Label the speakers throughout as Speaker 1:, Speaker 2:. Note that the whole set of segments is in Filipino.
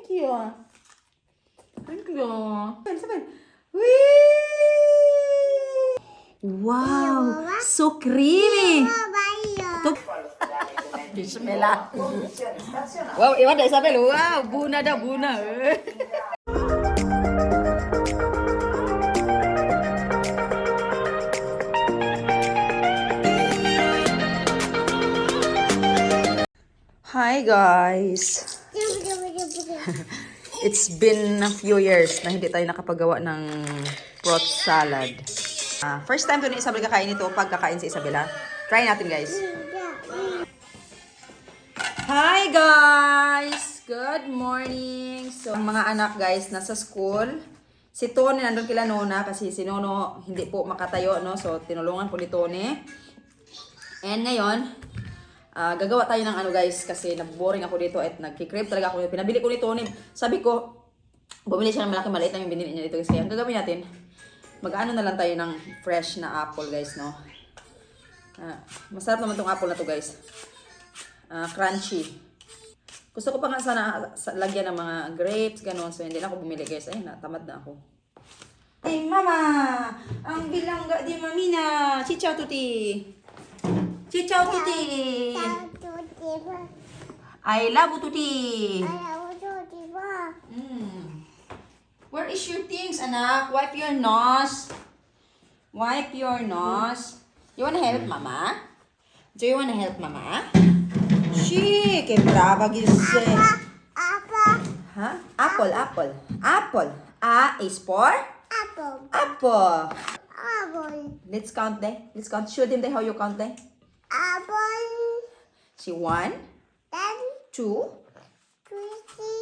Speaker 1: thank you. Thank you. Sabay. Whee! Wow, so creamy. Bismillah. Wow, iwan dari Isabel. Wow, buna dah buna. Hi guys. It's been a few years na hindi tayo nakapagawa ng fruit salad. First time to ni Isabel kakain ito pag kakain si Isabela. Try natin guys. Hi guys! Good morning! So, ang mga anak guys, nasa school. Si Tony nandun kila Nona kasi si Nono hindi po makatayo, no? So, tinulungan po ni Tony. And ngayon, gagawa tayo ng ano guys kasi nag-boring ako dito at nagkikrib talaga ako. Pinabili ko ni Tony. Sabi ko, bumili siya ng malaki maliit lang yung binili niya dito guys. Kaya ang gagawin natin, mag-ano na lang tayo ng fresh na apple guys, no? Masarap naman tong apple na to guys. Crunchy. Gusto ko pa nga sana lagyan ng mga grapes, gano'n. So, hindi na ako bumili guys. Ay, natamad na ako. Hey, mama! Ang bilangga di mamina! Chichaw tuti! Chichaw tuti! I love tuti! Where is your things, anak? Wipe your nose. Wipe your nose. You wanna help mama? Do you wanna help mama? She, que brava que você. Huh? Apple, apple. Apple. A is for?
Speaker 2: Apple.
Speaker 1: Apple.
Speaker 2: Apple.
Speaker 1: Let's count there. Let's count. Show them there how you count there.
Speaker 2: Apple.
Speaker 1: See, 1, 2,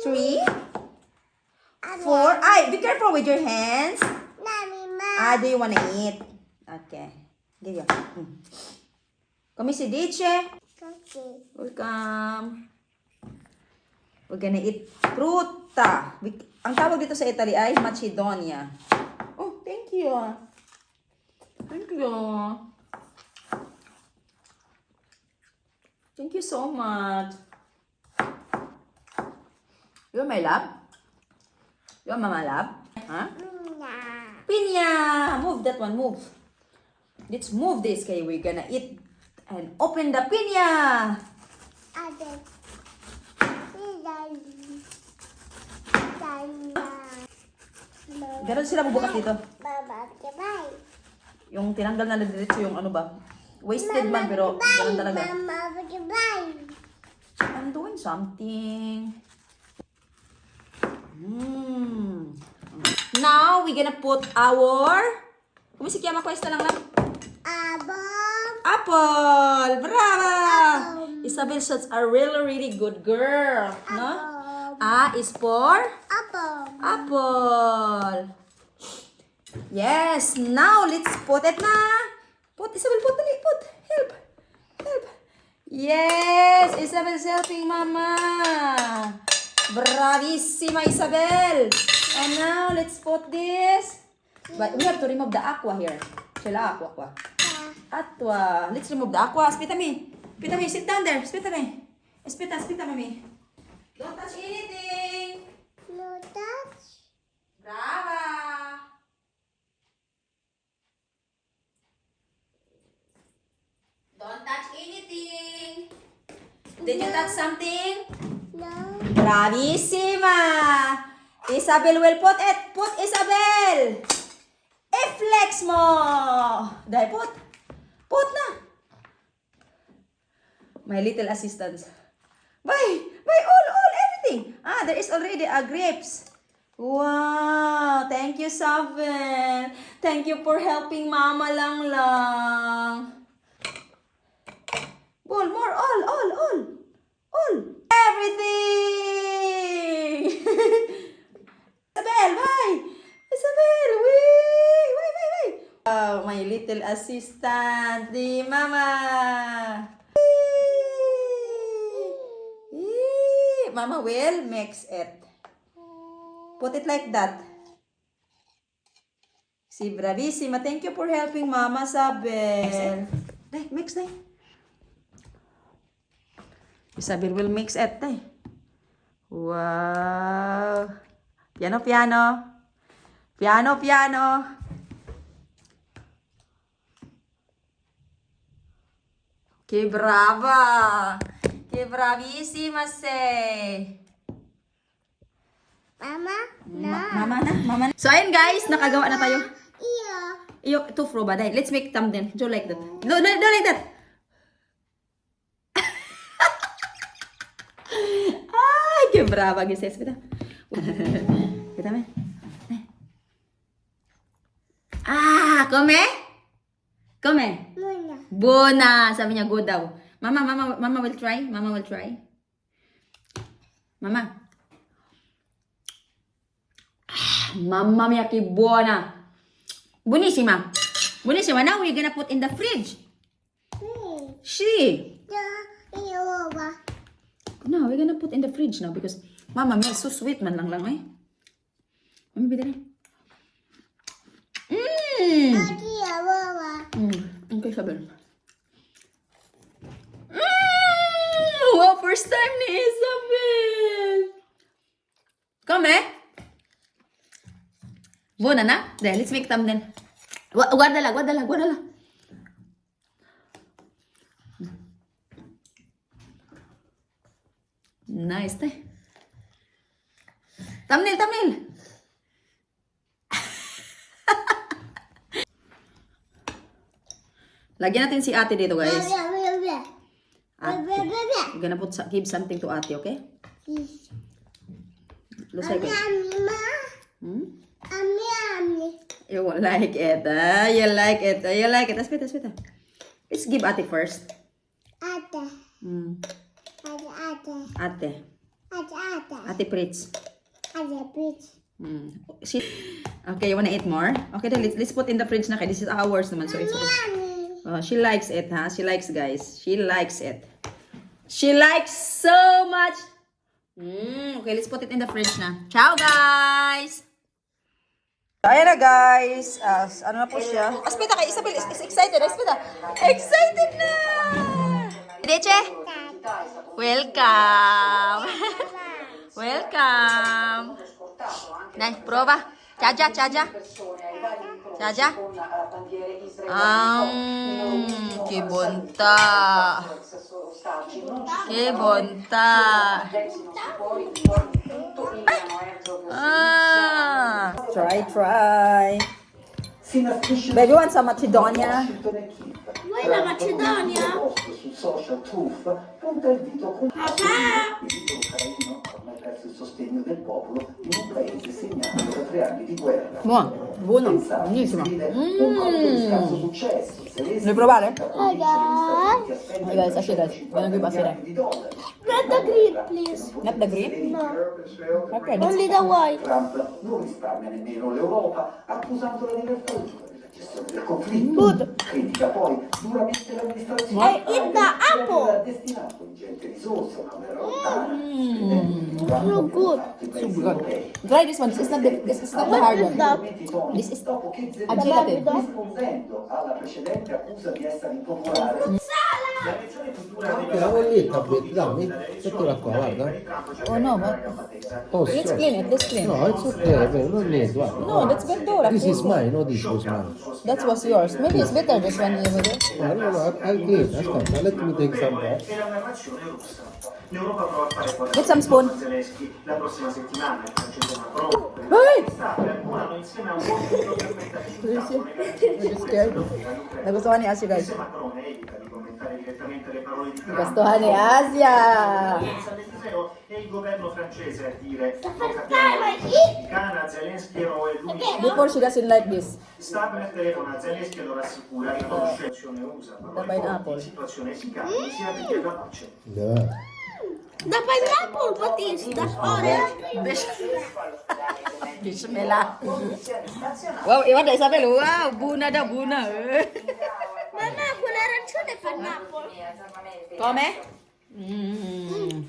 Speaker 2: 3.
Speaker 1: 3, 4. Ay, be careful with your hands. Do you wanna eat? Okay. Give you. Come si Dice. Welcome. We're gonna eat fruta. Ang tawag dito sa Italy ay Macedonia. Oh, thank you. Thank you. Thank you so much. You want my love? You want mama love? Huh? Pinya! Move that one, move. Let's move this, okay? We're gonna eat and open the pinya! Ganon sila bubukas dito. Yung tinanggal na diretso yung ano ba? Wasted man pero ganon talaga. I'm doing something. Now, we're gonna put our... Kumisikya makwesta lang lang. Apple! Brava! Isabel, such a really good girl. No? A is for? Apple. Yes. Now, let's put it na. Put, Isabel, put. Dali, put. Help. Yes. Isabel's helping mama. Bravissima, Isabel. And now, let's put this. But we have to remove the aqua here. Sila aqua. Atwa. Let's remove the aqua. Spita me. Sit down there. Spita me. Spita me. Don't touch anything.
Speaker 2: No touch.
Speaker 1: Brava. Don't touch anything. Did you touch something?
Speaker 2: No.
Speaker 1: Bravissima. Isabel will put it. Put Isabel. I-flex mo. Dahil put. Put na. My little assistants. Bye, all, everything. There is already a grapes. Wow, thank you, Isabel. Thank you for helping Mama lang. Ball, more, all. Everything. Isabel, bye. Isabel, wait. Oh, my little assistant, di Mama. Mama will mix it. Put it like that. Si Bravissima, thank you for helping Mama, Isabel. Mix it. Isabel will mix it. Wow. Piano, piano. Piano, piano. Che brava. Che bravissima sei.
Speaker 2: Mama?
Speaker 1: Mama na, mama na. So, ayun guys, nakagawa na tayo.
Speaker 2: Iyo.
Speaker 1: Iyo, two fro ba? Dahil, let's make thumbnail. Do like that. Do like that. Ay, que brava que es esta. Quítame. Ah, come? Come.
Speaker 2: Muna.
Speaker 1: Bona, sabi niya, go daw. Mama will try. Mama will try. Mama. Ah, mamma mia, che buona. Buonissima. Buonissima. Now we're gonna put in the fridge. She.
Speaker 2: Iyo ba?
Speaker 1: No, we're gonna put in the fridge now because Mama mia, so sweet man lang eh. Mami, bida rin.
Speaker 2: Iyo ba?
Speaker 1: Okay, sabi. Wow, first time ni Isabel. Come eh. Buona na? Dahil, let's make thumbnail. Guardala. Nice, te. Thumbnail. Lagyan natin si ate dito, guys. Ate. We're gonna give something to ate, okay? Looks like it. You won't like it, huh? You like it. Aspetta. Let's give ate first. Ate. Ate Pritz. Okay, you wanna eat more? Okay, then let's put in the fridge na. This is ours naman, so it's okay. She likes it, huh? She likes, guys. She likes it. She likes so much. Okay, let's put it in the fridge na. Ciao, guys! Ayan na, guys. Ano na po siya? Aspetta kay Isabel is excited. Aspetta. Excited na! Deche? Welcome! Welcome! Dai, prova. Ciagia. Che bontà! Che bontà! Try. Baby, want some Macedonia?
Speaker 2: Vuoi la Macedonia?
Speaker 3: Sul social Truth punta il dito con ormai perso il sostegno del popolo in un paese segnato da 3 anni di guerra.
Speaker 1: Buono, buonissimo.
Speaker 3: Un colpo di scarso successo.
Speaker 1: Vuoi provare?
Speaker 2: Hi
Speaker 1: guys, actually, guys, qui passerei.
Speaker 2: Not the green, please.
Speaker 1: Not the green?
Speaker 2: No.
Speaker 1: Okay,
Speaker 2: Only the white.
Speaker 3: Trump non risparmia nemmeno l'Europa, accusandola di aver fallito nella gestione del conflitto.
Speaker 2: Good.
Speaker 3: Critica poi duramente l'amministrazione.
Speaker 2: Eat the apple.
Speaker 3: Ha destinato ingenti risorse a una guerra lontana.
Speaker 2: So good.
Speaker 1: Try this one. This is not the hard one. This is
Speaker 3: Dopo che
Speaker 1: a gelatin.
Speaker 3: rispondendo alla precedente accusa di essere impopolare.
Speaker 4: La bolletta, dammi, mettila qua, guarda.
Speaker 1: Oh no, but
Speaker 4: Oh,
Speaker 1: let's
Speaker 4: so-
Speaker 1: clean it. Let's clean
Speaker 4: No,
Speaker 1: it.
Speaker 4: it's okay, beh, non niente, guarda.
Speaker 1: No, that's Ventura.
Speaker 4: This is mine, no, this was mine.
Speaker 1: That was yours. Maybe it's better this one over there.
Speaker 4: No, I'll clean, aspetta, let me take some back.
Speaker 5: Era una nazione russa. L'Europa prova a fare qualcosa
Speaker 1: Get some spoon.
Speaker 5: con Zelensky la prossima settimana. Il francese Macron
Speaker 1: Hey!
Speaker 5: lavorano insieme a un buon punto per
Speaker 1: We're scared. Nagustuhan ni Asia, guys.
Speaker 5: Se Macron evita di commentare direttamente le parole di Trump,
Speaker 1: Nagustuhan ni Asia.
Speaker 5: è il governo francese a dire non capiamo la messicana, Zelensky è l'unico.
Speaker 1: Before she doesn't like this.
Speaker 5: Stabile telefona a Zelensky e lo rassicura che la situazione USA, parole
Speaker 1: pineapple.
Speaker 5: forti, situazione efficace, sia per la pace.
Speaker 4: Yeah.
Speaker 2: The pineapple, what is that orange?
Speaker 1: Bismillah. Wow, iwan dah Isabel. Wow, buna dah buna.
Speaker 2: Mamma, quell'arancione è pineapple.
Speaker 1: Come?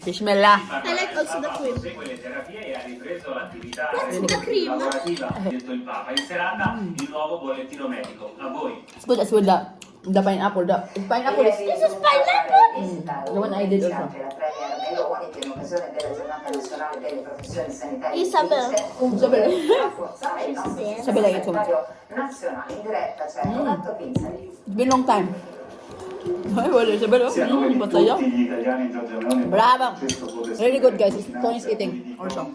Speaker 1: Bismillah.
Speaker 2: I like also the cream.
Speaker 5: Segue le terapie e ha ripreso l'attività
Speaker 2: What's the cream?
Speaker 5: lavorativa, ha detto il Papa. In serata il nuovo bollettino medico. A voi.
Speaker 1: It's good as well the pineapple. The pineapple is
Speaker 2: This is pineapple?
Speaker 1: the one I did also.
Speaker 6: La Premier Antonello Onichi in occasione della giornata nazionale delle professioni sanitarie
Speaker 2: Isabel.
Speaker 1: Isabel.
Speaker 6: per rafforzare il nostro
Speaker 2: Isabel.
Speaker 6: sistema
Speaker 1: Isabel, ito.
Speaker 6: sanitario nazionale. In diretta c'è Roberto Pinzari.
Speaker 1: It's been long time. Ay, wala siya ba?
Speaker 5: Siano per
Speaker 1: Patay
Speaker 5: tutti gli italiani Giorgia Meloni.
Speaker 1: Brava.
Speaker 5: Questo può essere
Speaker 1: Very good, guys.
Speaker 5: un
Speaker 1: Tony's eating also.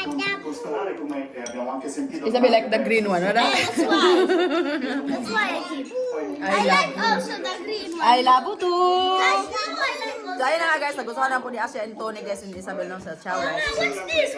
Speaker 5: con constatare come abbiamo anche sentito
Speaker 1: Isabel like the green one, right?
Speaker 2: That's why. That's why I keep. I like also the green one.
Speaker 1: I love you too.
Speaker 2: Guys, now I like also.
Speaker 1: So ayun na nga guys, nagustuhan na po ni Asya and Tony guys and Isabel no sa chow rice.
Speaker 2: What's this?